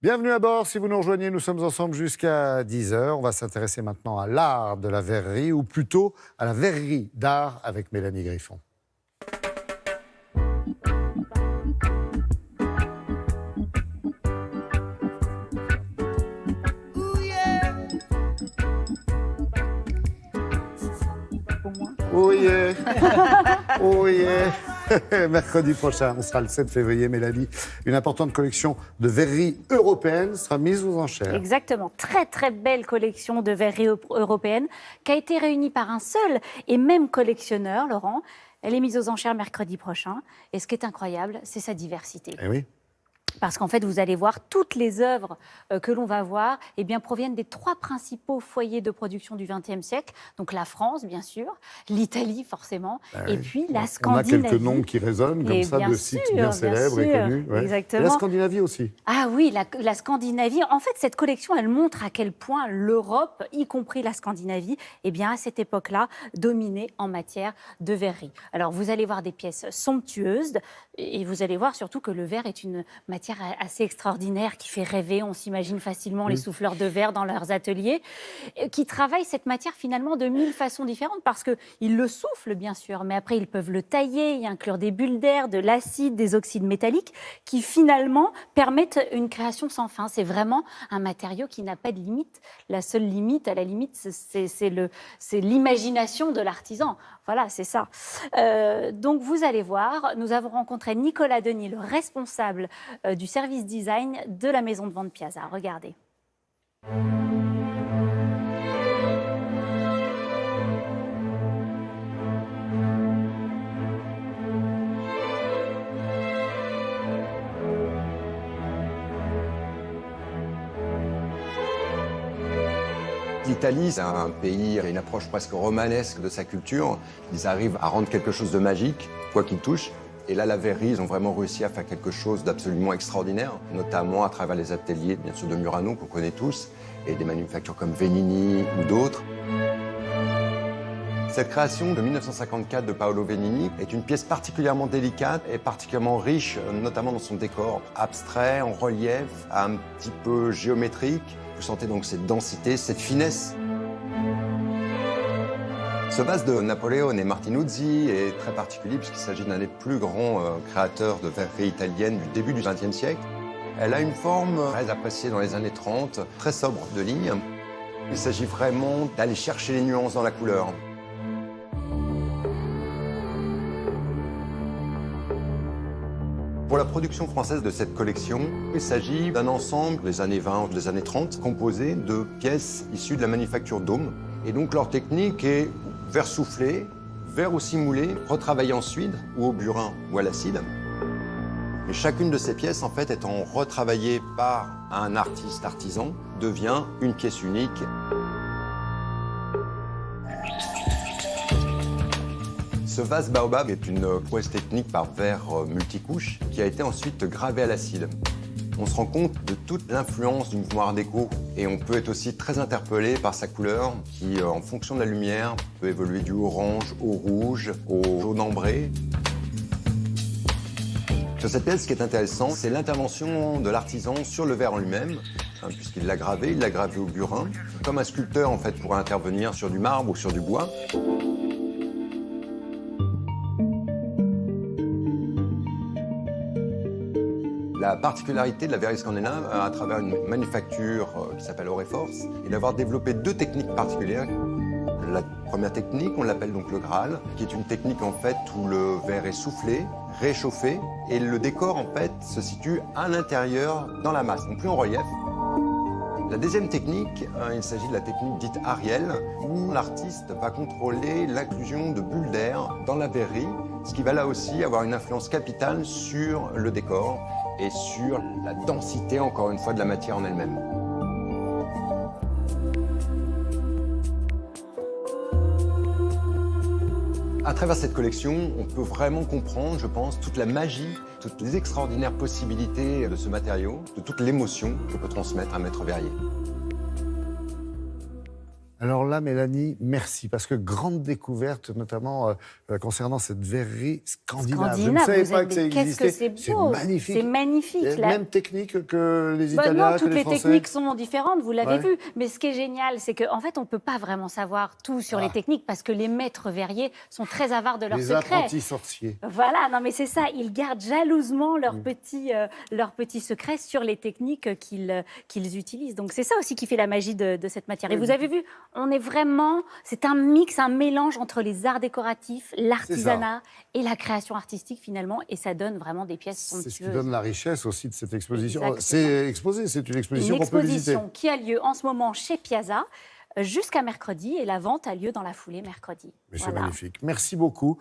Bienvenue à bord, si vous nous rejoignez, nous sommes ensemble jusqu'à 10h. On va s'intéresser maintenant à l'art de la verrerie, ou plutôt à la verrerie d'art avec Mélanie Griffon. Oh yeah. Oh yeah. Mercredi prochain, on sera le 7 février, Mélanie. Une importante collection de verreries européennes sera mise aux enchères. Exactement. Très, très belle collection de verreries européennes qui a été réunie par un seul et même collectionneur, Laurent. Elle est mise aux enchères mercredi prochain. Et ce qui est incroyable, c'est sa diversité. Eh oui. Parce qu'en fait, vous allez voir, toutes les œuvres que l'on va voir proviennent des trois principaux foyers de production du XXe siècle. Donc la France, bien sûr, l'Italie, forcément, et puis la Scandinavie. On a quelques noms qui résonnent comme ça, de sites bien célèbres et connus. Ouais. Exactement. Et la Scandinavie aussi. Ah oui, la Scandinavie. En fait, cette collection, elle montre à quel point l'Europe, y compris la Scandinavie, à cette époque-là, dominait en matière de verrerie. Alors, vous allez voir des pièces somptueuses et vous allez voir surtout que le verre est une matière assez extraordinaire qui fait rêver. On s'imagine facilement les souffleurs de verre dans leurs ateliers qui travaillent cette matière finalement de 1000 façons différentes parce qu'ils le soufflent bien sûr, mais après ils peuvent le tailler, y inclure des bulles d'air, de l'acide, des oxydes métalliques qui finalement permettent une création sans fin. C'est vraiment un matériau qui n'a pas de limite. La seule limite, à la limite, c'est l'imagination de l'artisan. Voilà, c'est ça. Donc vous allez voir, nous avons rencontré Nicolas Denis, le responsable du service design de la maison de vente Piazza. Regardez. L'Italie, c'est un pays qui a une approche presque romanesque de sa culture. Ils arrivent à rendre quelque chose de magique, quoi qu'ils touchent. Et là, la verrerie, ils ont vraiment réussi à faire quelque chose d'absolument extraordinaire, notamment à travers les ateliers, bien sûr, de Murano, qu'on connaît tous, et des manufactures comme Venini ou d'autres. Cette création de 1954 de Paolo Venini est une pièce particulièrement délicate et particulièrement riche, notamment dans son décor abstrait, en relief, un petit peu géométrique. Vous sentez donc cette densité, cette finesse. Ce vase de Napoleone Martinuzzi est très particulier puisqu'il s'agit d'un des plus grands créateurs de verrerie italienne du début du XXe siècle. Elle a une forme très appréciée dans les années 30, très sobre de ligne. Il s'agit vraiment d'aller chercher les nuances dans la couleur. Pour la production française de cette collection, il s'agit d'un ensemble des années 20 ou des années 30 composé de pièces issues de la manufacture d'Aume. Et donc leur technique est verre soufflé, verre aussi moulé, retravaillé en suide ou au burin ou à l'acide. Et chacune de ces pièces, en fait, étant retravaillée par un artiste artisan, devient une pièce unique. Ce vase baobab est une prouesse technique par verre multicouche qui a été ensuite gravé à l'acide. On se rend compte de toute l'influence du mouvement art déco et on peut être aussi très interpellé par sa couleur qui, en fonction de la lumière, peut évoluer du orange au rouge, au jaune ambré. Sur cette pièce, ce qui est intéressant, c'est l'intervention de l'artisan sur le verre en lui-même, puisqu'il l'a gravé au burin, comme un sculpteur en fait pourrait intervenir sur du marbre ou sur du bois. La particularité de la verrerie scandinave, à travers une manufacture qui s'appelle Oreforce, est d'avoir développé deux techniques particulières. La première technique, on l'appelle donc le Graal, qui est une technique en fait où le verre est soufflé, réchauffé, et le décor en fait se situe à l'intérieur dans la masse, donc plus en relief. La deuxième technique, il s'agit de la technique dite Ariel, où l'artiste va contrôler l'inclusion de bulles d'air dans la verrerie, ce qui va là aussi avoir une influence capitale sur le décor et sur la densité, encore une fois, de la matière en elle-même. À travers cette collection, on peut vraiment comprendre, je pense, toute la magie, toutes les extraordinaires possibilités de ce matériau, de toute l'émotion que peut transmettre un maître verrier. Alors là, Mélanie, merci, parce que grande découverte, notamment concernant cette verrerie scandinave. Je ne savais pas que ça existait. Qu'est-ce que c'est beau. Magnifique. C'est magnifique. Et même technique que les Italiens, non, que toutes les les Français. techniques sont différentes, vous l'avez Ouais. vu. Mais ce qui est génial, c'est qu'en fait, on ne peut pas vraiment savoir tout sur les techniques parce que les maîtres verriers sont très avares de leurs Les secrets. apprentis sorciers. Voilà, non mais c'est ça, ils gardent jalousement leurs petits secrets sur les techniques qu'ils utilisent. Donc c'est ça aussi qui fait la magie de cette matière. Et vous avez vu, on est vraiment, c'est un mix, un mélange entre les arts décoratifs, l'artisanat et la création artistique finalement, et ça donne vraiment des pièces C'est ce qui somptueuses. donne la richesse aussi de cette exposition. Exactement. C'est exposé, c'est une exposition qu'on peut visiter. Une exposition qui a lieu en ce moment chez Piazza jusqu'à mercredi, et la vente a lieu dans la foulée mercredi. Mais c'est Voilà. magnifique. Merci beaucoup.